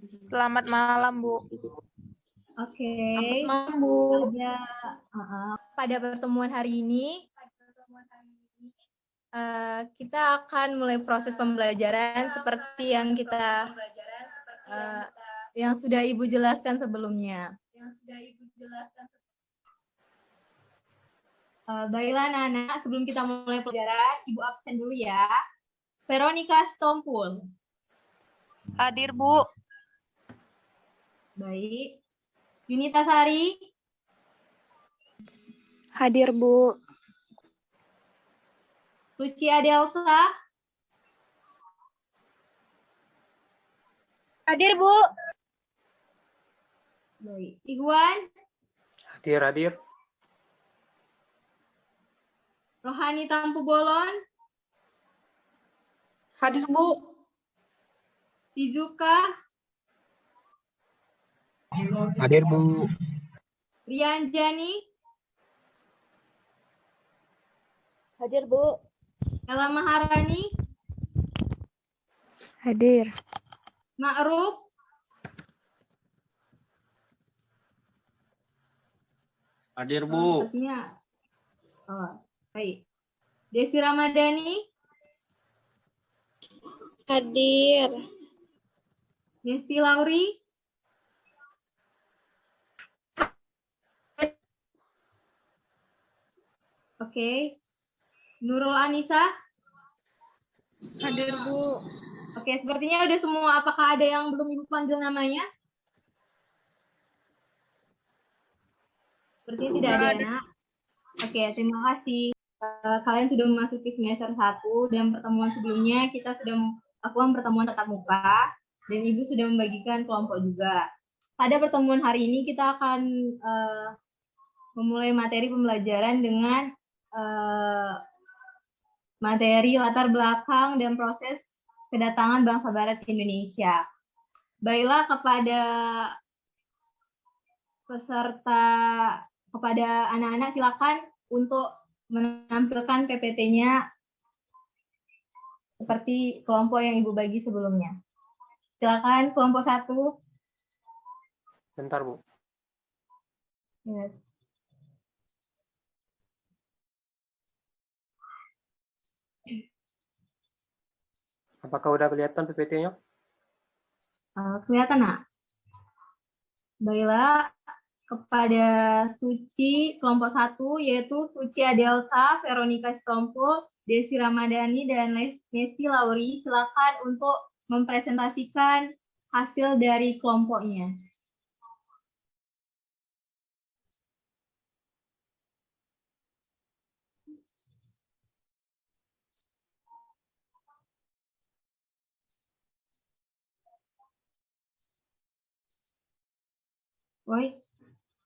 Selamat malam, Bu. Oke. Selamat malam, Bu. Pada pertemuan hari ini, kita akan mulai proses pembelajaran seperti yang yang sudah Ibu jelaskan sebelumnya. Baiklah anak-anak, sebelum kita mulai pelajaran, Ibu absen dulu ya. Veronica Stompul. Hadir, Bu. Baik. Yunita Sari. Hadir, Bu. Suci Adelsa. Hadir, Bu. Baik. Iguan. Hadir. Rohani Tampu Bolon. Hadir, Bu. Shizuka. Hadir, Bu. Rian Jani. Hadir, Bu. Ella Maharani. Hadir. Ma'ruf. Hadir, Bu. Sepertinya. Baik. Desi Ramadhani. Hadir. Nesti Lauri. Oke. Nurul Anissa. Hadir, Bu. Oke, sepertinya udah semua. Apakah ada yang belum Ibu panggil namanya? Sepertinya tidak ada, Nak. Oke, terima kasih. Kalian sudah memasuki semester 1 dan pertemuan sebelumnya kita sudah melakukan pertemuan tatap muka dan Ibu sudah membagikan kelompok juga. Pada pertemuan hari ini kita akan memulai materi pembelajaran dengan materi latar belakang dan proses kedatangan bangsa Barat ke Indonesia. Baiklah kepada anak-anak silakan untuk menampilkan PPT-nya seperti kelompok yang Ibu bagi sebelumnya. Silakan kelompok 1. Bentar, Bu. Ya. Apakah udah kelihatan PPT-nya? Kelihatan, Nak? Baiklah, kepada Suci kelompok 1 yaitu Suci Adelsa, Veronica Stompul, Desi Ramadhani, dan Nesti Lauri, silakan untuk mempresentasikan hasil dari kelompoknya. Baik.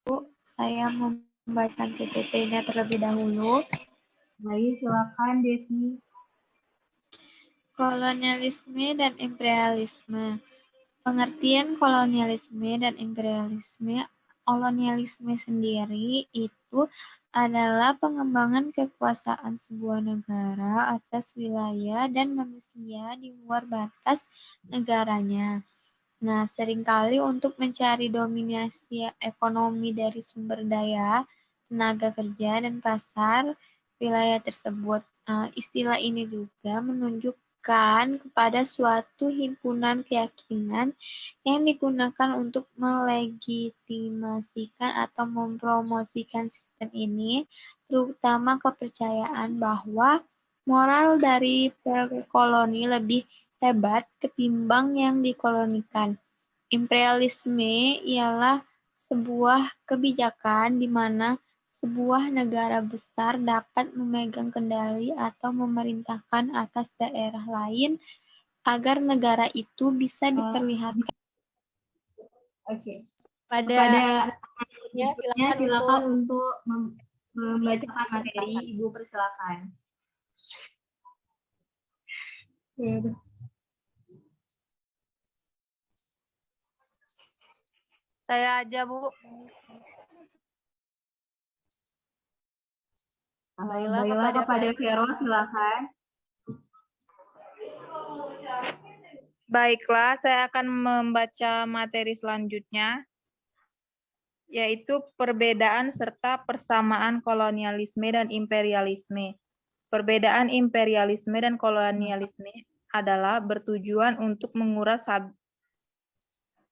Bu, saya membacakan PPT-nya terlebih dahulu. Baik, silakan Desi. Kolonialisme dan imperialisme. Pengertian kolonialisme dan imperialisme. Kolonialisme sendiri itu adalah pengembangan kekuasaan sebuah negara atas wilayah dan manusia di luar batas negaranya. Nah, seringkali untuk mencari dominasi ekonomi dari sumber daya, tenaga kerja, dan pasar wilayah tersebut. Istilah ini juga menunjukkan kepada suatu himpunan keyakinan yang digunakan untuk melegitimasikan atau mempromosikan sistem ini, terutama kepercayaan bahwa moral dari koloni lebih hebat ketimbang yang dikolonikan. Imperialisme ialah sebuah kebijakan di mana sebuah negara besar dapat memegang kendali atau memerintahkan atas daerah lain agar negara itu bisa diperlihatkan. Oke. Pada silakan untuk membacakan materi. Ibu persilakan. Ya, Saya aja, Bu. Baiklah kepada Vero, silakan. Baiklah, saya akan membaca materi selanjutnya, yaitu perbedaan serta persamaan kolonialisme dan imperialisme. Perbedaan imperialisme dan kolonialisme adalah bertujuan untuk menguras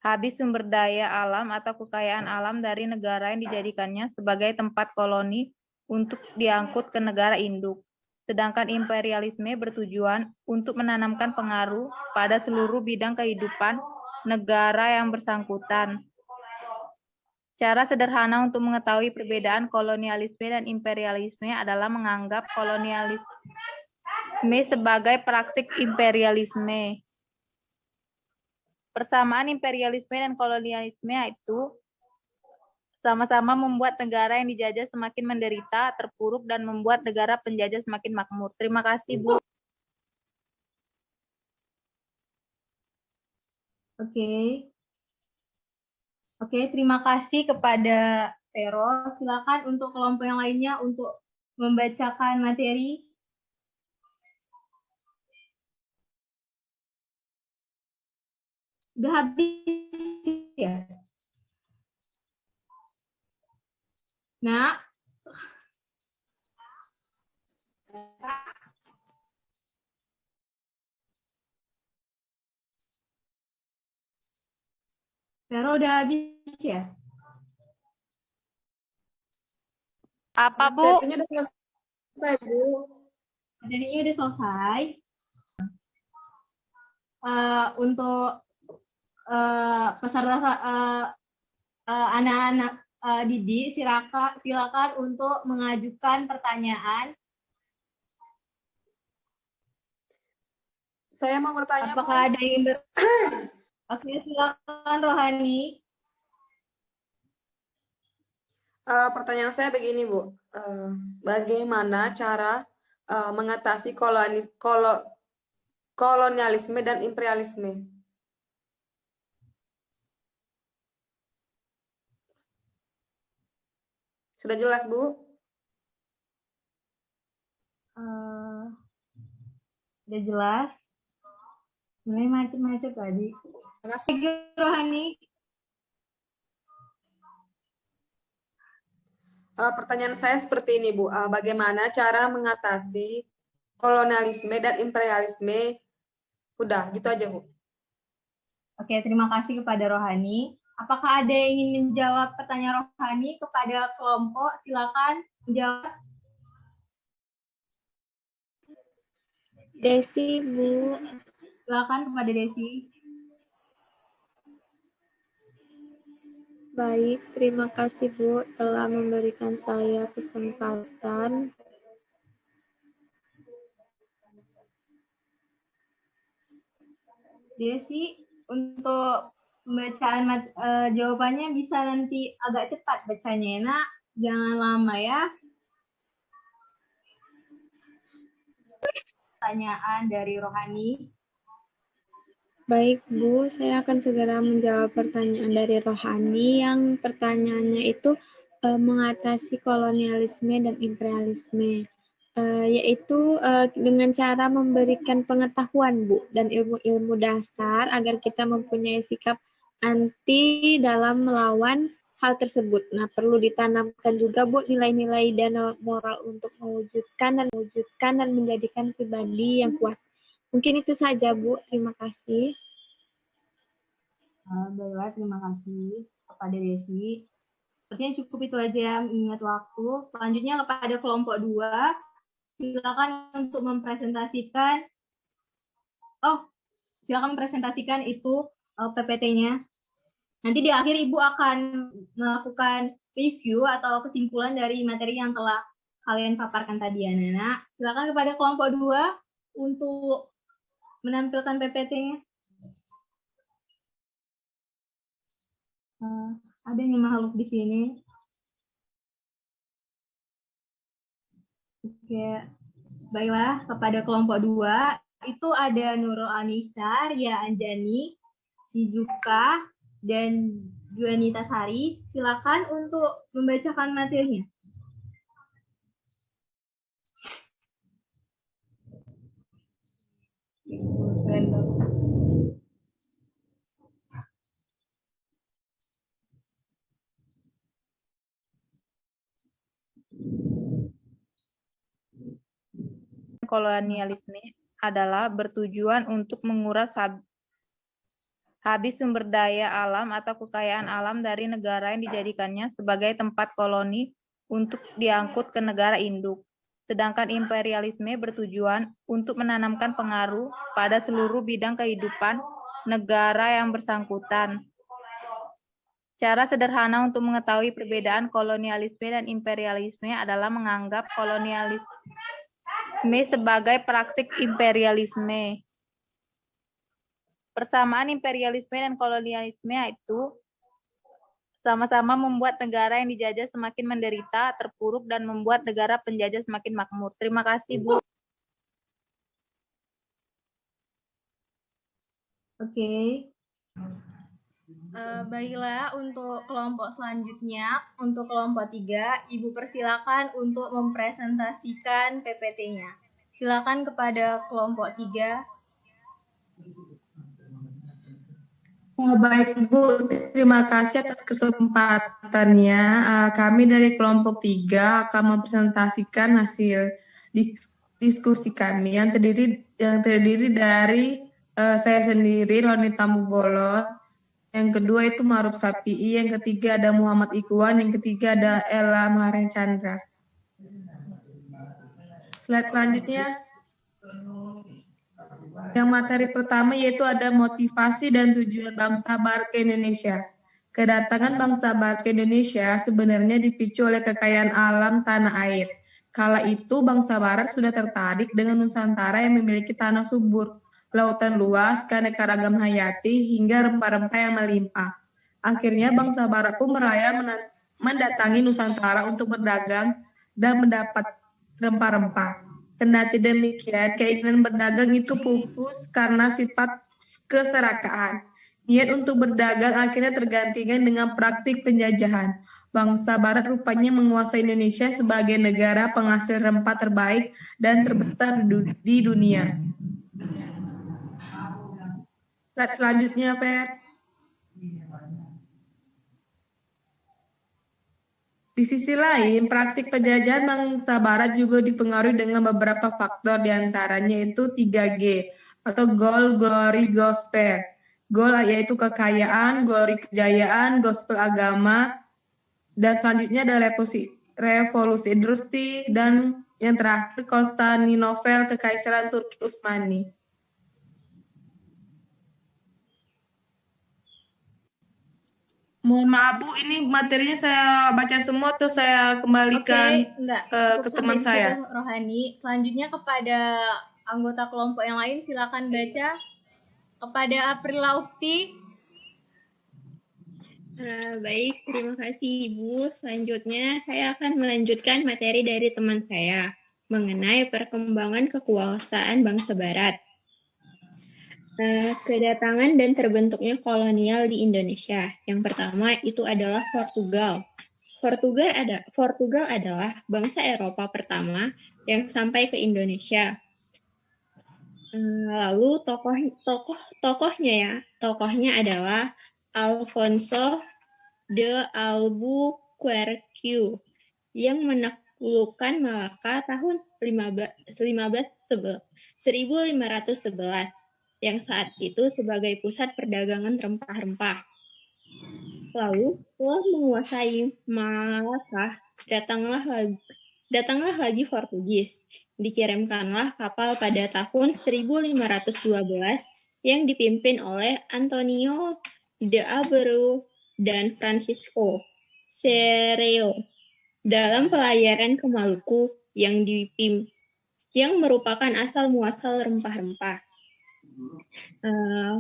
habis sumber daya alam atau kekayaan alam dari negara yang dijadikannya sebagai tempat koloni untuk diangkut ke negara induk. Sedangkan imperialisme bertujuan untuk menanamkan pengaruh pada seluruh bidang kehidupan negara yang bersangkutan. Cara sederhana untuk mengetahui perbedaan kolonialisme dan imperialisme adalah menganggap kolonialisme sebagai praktik imperialisme. Persamaan imperialisme dan kolonialisme itu sama-sama membuat negara yang dijajah semakin menderita, terpuruk, dan membuat negara penjajah semakin makmur. Terima kasih, Bu. Oke. Oke, terima kasih kepada Vero. Silakan untuk kelompok yang lainnya untuk membacakan materi. Udah habis ya? Nah, Vero udah habis ya? Apa, Bu? Materinya udah selesai, Bu. Materinya udah selesai. Untuk peserta anak-anak didik, silakan untuk mengajukan pertanyaan. Saya mau bertanya, Bu. Apakah ada yang Oke, silakan Rohani. Pertanyaan saya begini, Bu. Bagaimana cara mengatasi kolonialisme dan imperialisme? Sudah jelas, Bu? Udah jelas. Mulai macet-macet tadi. Terima kasih. Rohani. Pertanyaan saya seperti ini, Bu. Bagaimana cara mengatasi kolonialisme dan imperialisme? Udah, gitu aja, Bu. Oke, terima kasih kepada Rohani. Apakah ada yang ingin menjawab pertanyaan Rohani kepada kelompok? Silakan menjawab. Desi, Bu. Silakan kepada Desi. Baik, terima kasih Bu telah memberikan saya kesempatan. Desi, untuk pembacaan jawabannya bisa nanti agak cepat bacanya, Nak. Jangan lama ya. Pertanyaan dari Rohani. Baik Bu, saya akan segera menjawab pertanyaan dari Rohani yang pertanyaannya itu mengatasi kolonialisme dan imperialisme, yaitu dengan cara memberikan pengetahuan Bu dan ilmu-ilmu dasar agar kita mempunyai sikap anti dalam melawan hal tersebut. Nah, perlu ditanamkan juga Bu nilai-nilai dan moral untuk mewujudkan dan menjadikan pribadi yang kuat. Mungkin itu saja, Bu. Terima kasih. Baiklah, terima kasih kepada Desi. Sepertinya cukup itu aja yang ingat waktu. Selanjutnya kepada kelompok 2. Silakan untuk mempresentasikan. Silakan mempresentasikan itu PPT-nya. Nanti di akhir Ibu akan melakukan review atau kesimpulan dari materi yang telah kalian paparkan tadi, anak-anak. Silakan kepada kelompok 2 untuk menampilkan PPT-nya. Ada yang makhluk di sini. Oke, baiklah kepada kelompok 2 itu ada Nurul Anissa, Ria Anjani, Shizuka, dan Juanita Sari. Silakan untuk membacakan materinya. kolonialisme adalah bertujuan untuk menguras habis sumber daya alam atau kekayaan alam dari negara yang dijadikannya sebagai tempat koloni untuk diangkut ke negara induk. Sedangkan imperialisme bertujuan untuk menanamkan pengaruh pada seluruh bidang kehidupan negara yang bersangkutan. Cara sederhana untuk mengetahui perbedaan kolonialisme dan imperialisme adalah menganggap kolonialisme sebagai praktik imperialisme. Persamaan imperialisme dan kolonialisme itu sama-sama membuat negara yang dijajah semakin menderita, terpuruk, dan membuat negara penjajah semakin makmur. Terima kasih, Bu. Oke. Baiklah, untuk kelompok selanjutnya, untuk kelompok 3, Ibu persilakan untuk mempresentasikan PPT-nya. Silakan kepada kelompok 3. Baik, Bu. Terima kasih atas kesempatannya. Kami dari kelompok 3 akan mempresentasikan hasil diskusi kami yang terdiri dari saya sendiri, Roni Tambubolon. Yang kedua itu Ma'ruf Sapi'i, yang ketiga ada Muhammad Ikhwan, yang ketiga ada Ella Maharani Chandra. Slide selanjutnya. Yang materi pertama yaitu ada motivasi dan tujuan bangsa Barat ke Indonesia. Kedatangan bangsa Barat ke Indonesia sebenarnya dipicu oleh kekayaan alam tanah air. Kala itu bangsa Barat sudah tertarik dengan Nusantara yang memiliki tanah subur, lautan luas, keanekaragaman hayati, hingga rempah-rempah yang melimpah. Akhirnya bangsa Barat pun meraya mendatangi Nusantara untuk berdagang dan mendapat rempah-rempah. Kendati demikian, keinginan berdagang itu pupus karena sifat keserakaan. Niat untuk berdagang akhirnya tergantikan dengan praktik penjajahan. Bangsa Barat rupanya menguasai Indonesia sebagai negara penghasil rempah terbaik dan terbesar di dunia. Slide selanjutnya, Per. Di sisi lain, praktik penjajahan bangsa Barat juga dipengaruhi dengan beberapa faktor, diantaranya itu 3G atau Gold, Glory, Gospel. Gold yaitu kekayaan, Glory kejayaan, Gospel agama, dan selanjutnya ada revolusi industri, dan yang terakhir Konstantinopel, Kekaisaran Turki Utsmani. Mohon maaf Bu, ini materinya saya baca semua atau saya kembalikan ke teman saya. Rohani. Selanjutnya kepada anggota kelompok yang lain silakan baca. Kepada Aprila Ukti. Baik, terima kasih Ibu. Selanjutnya saya akan melanjutkan materi dari teman saya mengenai perkembangan kekuasaan bangsa Barat. Kedatangan dan terbentuknya kolonial di Indonesia. Yang pertama itu adalah Portugal. Portugal adalah bangsa Eropa pertama yang sampai ke Indonesia. Lalu tokohnya adalah Alfonso de Albuquerque yang menaklukkan Malaka tahun 1511 yang saat itu sebagai pusat perdagangan rempah-rempah. Lalu setelah menguasai Malaka, datanglah lagi Portugis. Dikirimkanlah kapal pada tahun 1512 yang dipimpin oleh Antonio de Abreu dan Francisco Serrao dalam pelayaran ke Maluku yang merupakan asal muasal rempah-rempah.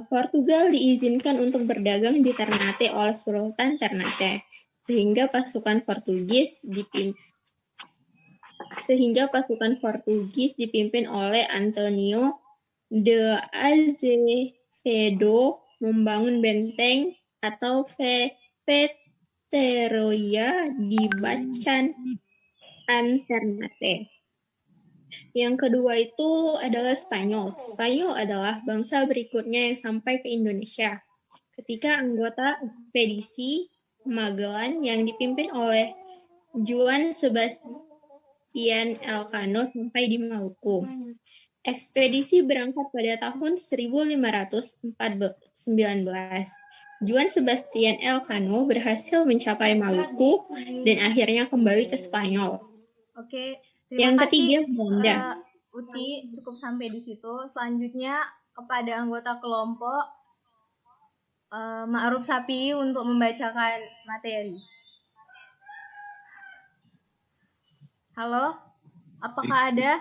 Portugal diizinkan untuk berdagang di Ternate oleh Sultan Ternate, sehingga pasukan Portugis dipimpin oleh Antonio de Azevedo membangun benteng atau Veteroia di Bacan Ternate. Yang kedua itu adalah Spanyol. Spanyol adalah bangsa berikutnya yang sampai ke Indonesia. Ketika anggota ekspedisi Magellan yang dipimpin oleh Juan Sebastian Elcano sampai di Maluku. Ekspedisi berangkat pada tahun 1519. Juan Sebastian Elcano berhasil mencapai Maluku dan akhirnya kembali ke Spanyol. Oke, Yang terima ketiga, kasih Belanda. Uti, cukup sampai di situ. Selanjutnya kepada anggota kelompok Ma'ruf Sapi untuk membacakan materi. Halo, apakah ada?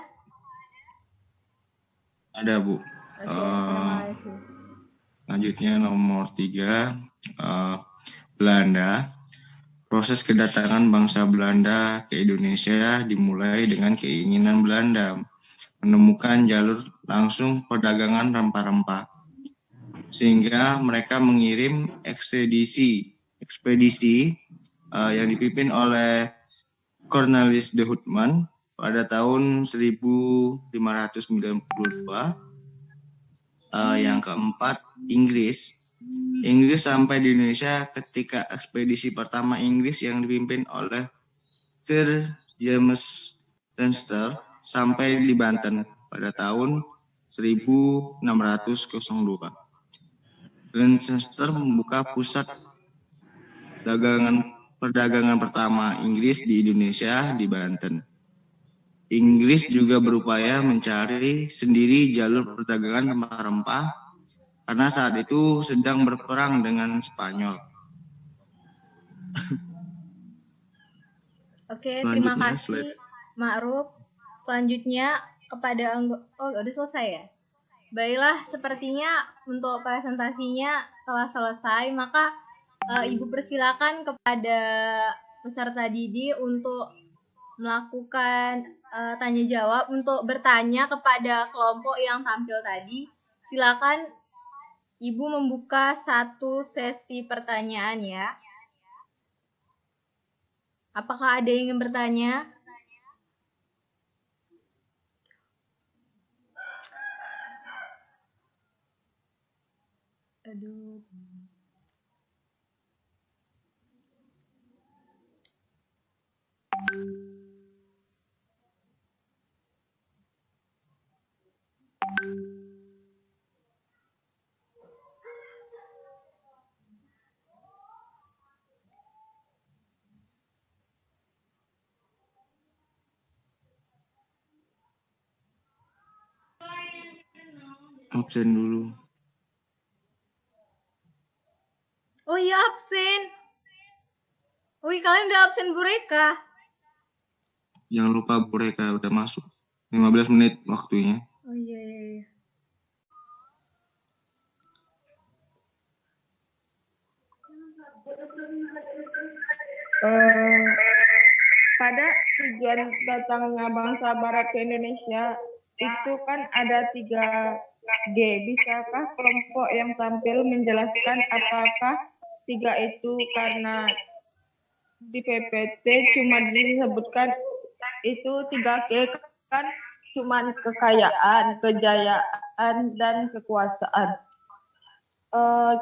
Ada, Bu. Oke, terima kasih. Selanjutnya nomor 3, Belanda. Proses kedatangan bangsa Belanda ke Indonesia dimulai dengan keinginan Belanda menemukan jalur langsung perdagangan rempah-rempah, sehingga mereka mengirim ekspedisi yang dipimpin oleh Cornelis de Houtman pada tahun 1592. Yang keempat, Inggris sampai di Indonesia ketika ekspedisi pertama Inggris yang dipimpin oleh Sir James Lancaster sampai di Banten pada tahun 1602. Lancaster membuka pusat perdagangan pertama Inggris di Indonesia di Banten. Inggris juga berupaya mencari sendiri jalur perdagangan rempah-rempah karena saat itu sedang berperang dengan Spanyol. Oke, terima kasih Ma'ruf. Selanjutnya kepada udah selesai ya? Baiklah, sepertinya untuk presentasinya telah selesai, maka Ibu persilakan kepada peserta didik untuk melakukan tanya jawab untuk bertanya kepada kelompok yang tampil tadi. Silakan Ibu membuka satu sesi pertanyaan ya. Apakah ada yang ingin bertanya? Aduh. Absen dulu. Oh iya, absen. Wih, kalian udah absen Bu Reka. Jangan lupa Bu Reka udah masuk. 15 menit waktunya. Oh iya. Pada tujuan datangnya bangsa Barat ke Indonesia itu kan ada 3G. Bisakah kelompok yang tampil menjelaskan apakah 3 itu karena di PPT cuma disebutkan itu 3G kan cuma kekayaan, kejayaan, dan kekuasaan.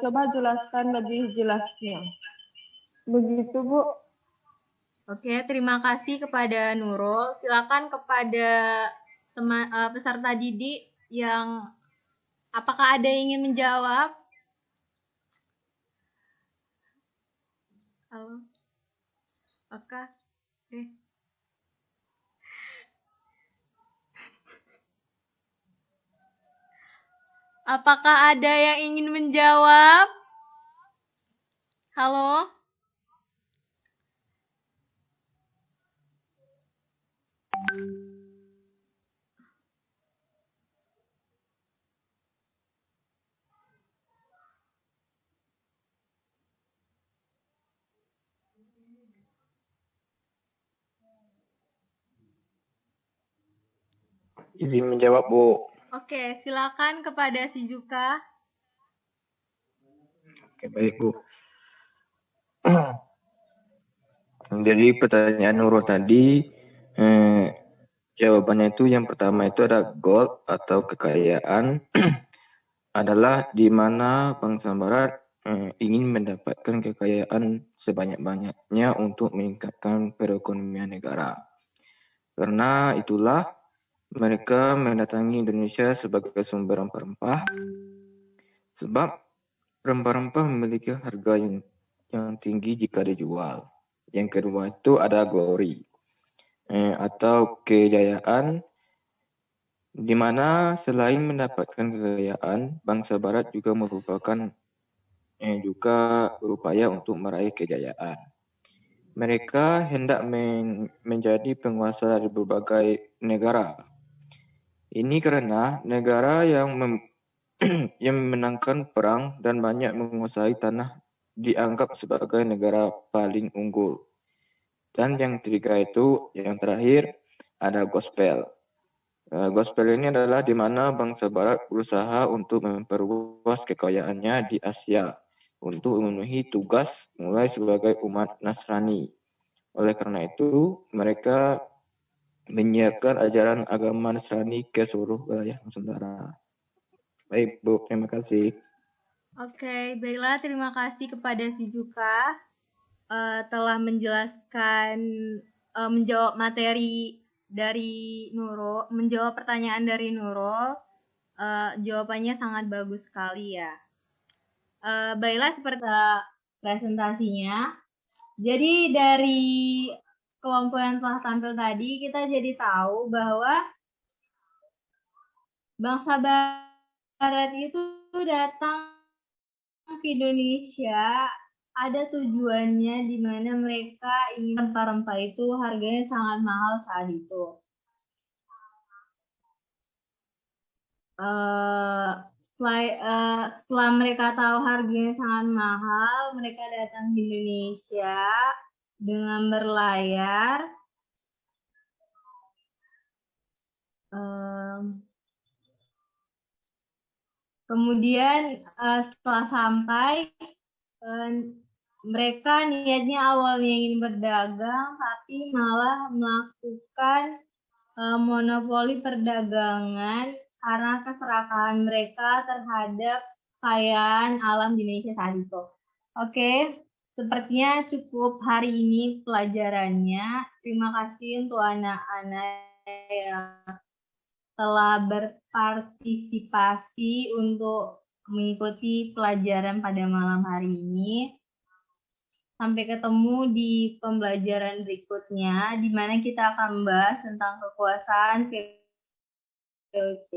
Coba jelaskan lebih jelasnya. Begitu, Bu. Oke, terima kasih kepada Nurul. Silakan kepada teman peserta didik yang apakah ada yang ingin menjawab? Halo. Apakah? Apakah ada yang ingin menjawab? Halo? Izin menjawab, Bu. Oke, silakan kepada Shizuka. Oke, baik, Bu. Jadi pertanyaan Nurul tadi, jawabannya itu yang pertama itu ada gold atau kekayaan adalah di mana bangsa Barat ingin mendapatkan kekayaan sebanyak-banyaknya untuk meningkatkan perekonomian negara. Karena itulah mereka mendatangi Indonesia sebagai sumber rempah-rempah, sebab rempah-rempah memiliki harga yang tinggi jika dijual. Yang kedua itu ada glory atau kejayaan, di mana selain mendapatkan kekayaan, bangsa Barat juga merupakan juga berupaya untuk meraih kejayaan. Mereka hendak menjadi penguasa dari berbagai negara. Ini karena negara yang yang memenangkan perang dan banyak menguasai tanah dianggap sebagai negara paling unggul. Dan yang ketiga itu, yang terakhir, ada gospel. Gospel ini adalah di mana bangsa Barat berusaha untuk memperluas kekayaannya di Asia untuk memenuhi tugas mulai sebagai umat Nasrani. Oleh karena itu, mereka menyiarkan ajaran agama Nasrani ke seluruh wilayah Nusantara. Baik, Bu. Terima kasih. Oke, baiklah. Terima kasih kepada si Juka telah menjelaskan, menjawab materi dari Nurul, menjawab pertanyaan dari Nurul. Jawabannya sangat bagus sekali ya. Baiklah, seperti presentasinya. Jadi dari kelompok yang telah tampil tadi, kita jadi tahu bahwa bangsa Barat itu datang ke Indonesia ada tujuannya di mana mereka ingin rempah-rempah itu harganya sangat mahal saat itu. Setelah mereka tahu harganya sangat mahal, mereka datang ke Indonesia dengan berlayar. Kemudian setelah sampai, mereka niatnya awalnya ingin berdagang, tapi malah melakukan monopoli perdagangan karena keserakahan mereka terhadap kekayaan alam di Indonesia saat itu. Oke, sepertinya cukup hari ini pelajarannya. Terima kasih untuk anak-anak yang telah berpartisipasi untuk mengikuti pelajaran pada malam hari ini. Sampai ketemu di pembelajaran berikutnya, di mana kita akan membahas tentang kekuasaan VOC.